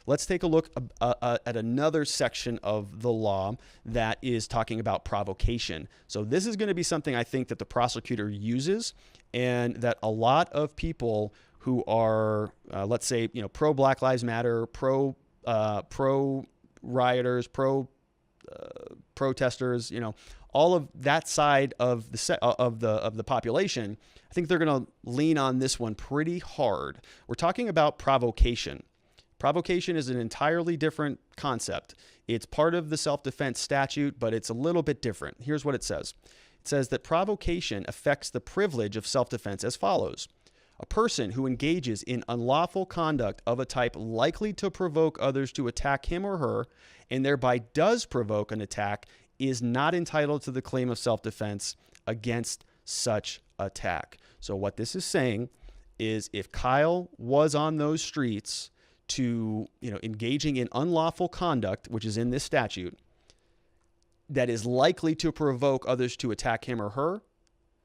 let's take a look at another section of the law that is talking about provocation. So this is going to be something I think that the prosecutor uses, and that a lot of people who are, let's say, pro Black Lives Matter, pro rioters, pro protesters, all of that side of the population, I think they're going to lean on this one pretty hard. We're talking about provocation. Provocation is an entirely different concept. It's part of the self-defense statute, but it's a little bit different. Here's what it says. It says that provocation affects the privilege of self-defense as follows. A person who engages in unlawful conduct of a type likely to provoke others to attack him or her, and thereby does provoke an attack, is not entitled to the claim of self-defense against such attack. So what this is saying is, if Kyle was on those streets to, engaging in unlawful conduct, which is in this statute, that is likely to provoke others to attack him or her,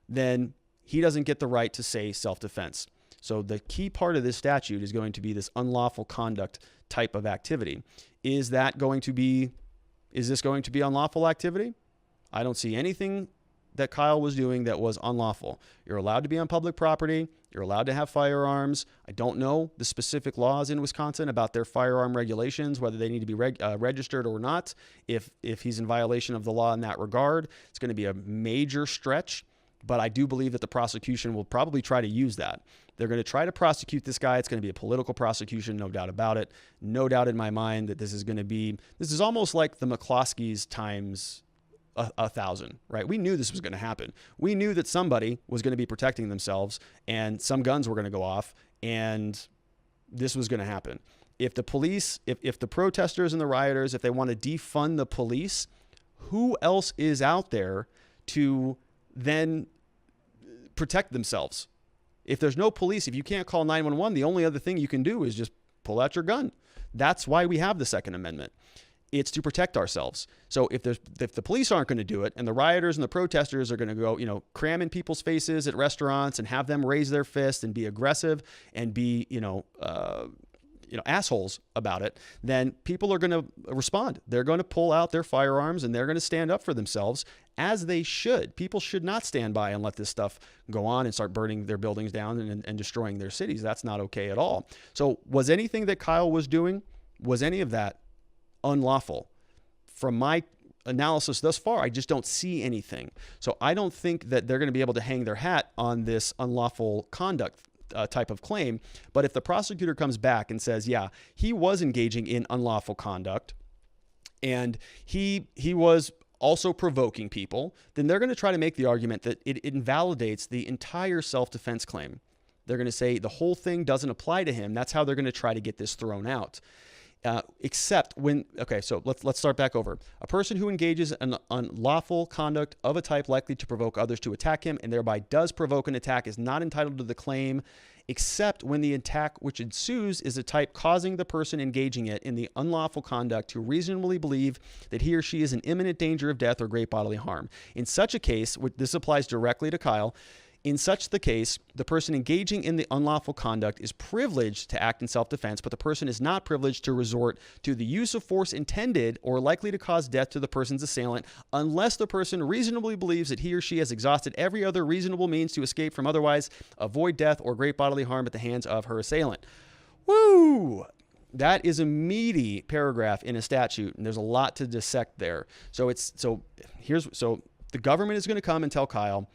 then he doesn't get the right to say self-defense. So the key part of this statute is going to be this unlawful conduct type of activity. Is this going to be unlawful activity? I don't see anything that Kyle was doing that was unlawful. You're allowed to be on public property. You're allowed to have firearms. I don't know the specific laws in Wisconsin about their firearm regulations, whether they need to be registered or not. If he's in violation of the law in that regard, it's going to be a major stretch. But I do believe that the prosecution will probably try to use that. They're going to try to prosecute this guy. It's going to be a political prosecution, no doubt about it. No doubt in my mind that this is almost like the McCloskeys times 1,000, right? We knew this was going to happen. We knew that somebody was going to be protecting themselves and some guns were going to go off, and this was going to happen. If the police, if the protesters and the rioters, if they want to defund the police, who else is out there to then protect themselves? If there's no police, if you can't call 911, the only other thing you can do is just pull out your gun. That's why we have the Second Amendment. It's to protect ourselves. So if the police aren't going to do it, and the rioters and the protesters are going to go, cram in people's faces at restaurants and have them raise their fist and be aggressive and be, assholes about it, then people are going to respond. They're going to pull out their firearms and they're going to stand up for themselves, as they should. People should not stand by and let this stuff go on and start burning their buildings down and destroying their cities. That's not okay at all. So was anything that Kyle was doing, was any of that unlawful? From my analysis thus far, I just don't see anything. So I don't think that they're going to be able to hang their hat on this unlawful conduct type of claim. But if the prosecutor comes back and says, yeah, he was engaging in unlawful conduct and he was also provoking people, then they're going to try to make the argument that it invalidates the entire self-defense claim. They're going to say the whole thing doesn't apply to him. That's how they're going to try to get this thrown out. Except when, so let's start back over. A person who engages in unlawful conduct of a type likely to provoke others to attack him and thereby does provoke an attack is not entitled to the claim, except when the attack which ensues is a type causing the person engaging it in the unlawful conduct to reasonably believe that he or she is in imminent danger of death or great bodily harm. In such a case, this applies directly to Kyle. In such the case, the person engaging in the unlawful conduct is privileged to act in self-defense, but the person is not privileged to resort to the use of force intended or likely to cause death to the person's assailant unless the person reasonably believes that he or she has exhausted every other reasonable means to escape from otherwise avoid death or great bodily harm at the hands of her assailant. Woo! That is a meaty paragraph in a statute, and there's a lot to dissect there. So the government is going to come and tell Kyle,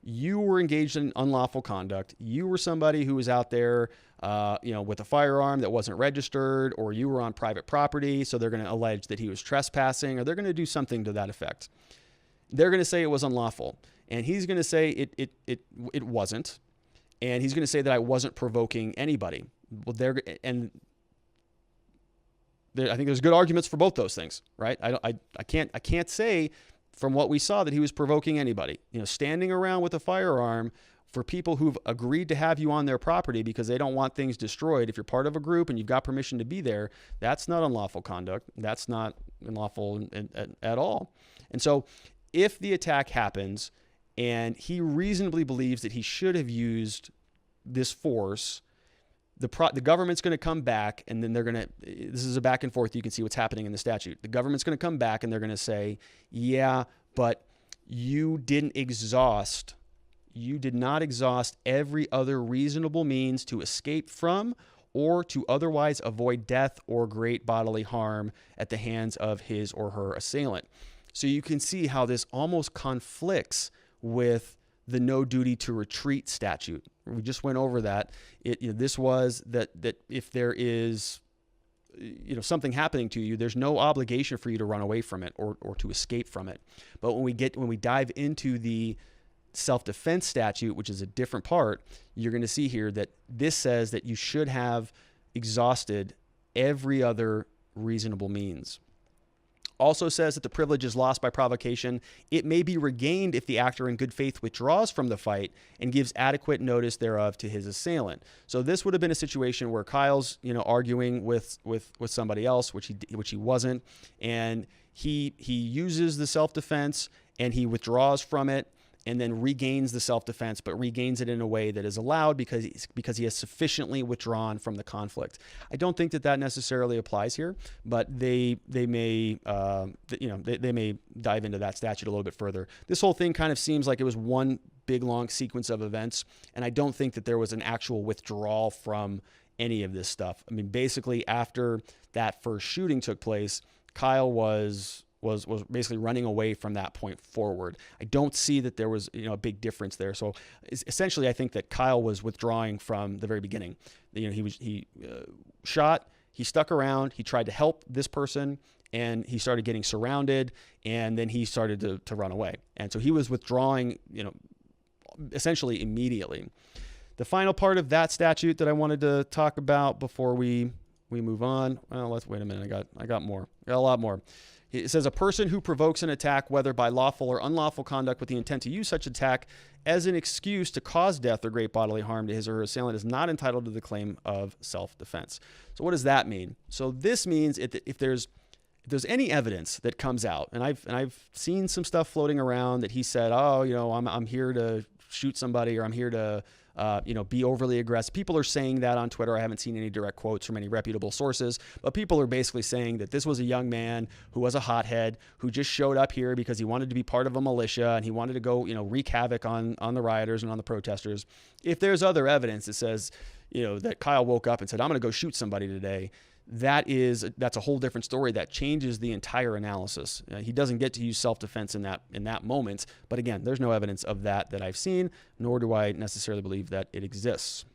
you were engaged in unlawful conduct. You were somebody who was out there, with a firearm that wasn't registered, or you were on private property. So they're going to allege that he was trespassing, or they're going to do something to that effect. They're going to say it was unlawful, and he's going to say it wasn't, and he's going to say that I wasn't provoking anybody. Well, I think there's good arguments for both those things, right? I can't say from what we saw that he was provoking anybody. Standing around with a firearm for people who've agreed to have you on their property because they don't want things destroyed. If you're part of a group and you've got permission to be there, that's not unlawful conduct. That's not unlawful at all. And so if the attack happens and he reasonably believes that he should have used this force, the government's going to come back, and then they're going to, this is a back and forth. You can see what's happening in the statute. The government's going to come back and they're going to say, yeah, but you did not exhaust every other reasonable means to escape from or to otherwise avoid death or great bodily harm at the hands of his or her assailant. So you can see how this almost conflicts with the no duty to retreat statute. We just went over that. This was that if there is something happening to you, there's no obligation for you to run away from it or to escape from it. But when we dive into the self-defense statute, which is a different part, you're going to see here that this says that you should have exhausted every other reasonable means. Also says that the privilege is lost by provocation. It may be regained if the actor in good faith withdraws from the fight and gives adequate notice thereof to his assailant. So this would have been a situation where Kyle's, arguing with somebody else, which he wasn't, and he uses the self-defense and he withdraws from it, and then regains the self-defense, but regains it in a way that is allowed because he has sufficiently withdrawn from the conflict. I don't think that necessarily applies here, but they may dive into that statute a little bit further. This whole thing kind of seems like it was one big long sequence of events, and I don't think that there was an actual withdrawal from any of this stuff. I mean, basically after that first shooting took place, Kyle was basically running away from that point forward. I don't see that there was a big difference there. So essentially, I think that Kyle was withdrawing from the very beginning. He shot, he stuck around, he tried to help this person, and he started getting surrounded, and then he started to run away. And so he was withdrawing, essentially immediately. The final part of that statute that I wanted to talk about before we move on. Well, let's wait a minute. I got more. I got a lot more. It says a person who provokes an attack, whether by lawful or unlawful conduct with the intent to use such attack as an excuse to cause death or great bodily harm to his or her assailant is not entitled to the claim of self-defense. So what does that mean? So this means if there's any evidence that comes out, and I've seen some stuff floating around that he said, I'm here to shoot somebody, or I'm here to be overly aggressive. People are saying that on Twitter. I haven't seen any direct quotes from any reputable sources, but people are basically saying that this was a young man who was a hothead, who just showed up here because he wanted to be part of a militia and he wanted to go, wreak havoc on the rioters and on the protesters. If there's other evidence that says, that Kyle woke up and said, I'm going to go shoot somebody today, that's a whole different story. That changes the entire analysis. He doesn't get to use self-defense in that moment. But again, there's no evidence of that I've seen, nor do I necessarily believe that it exists.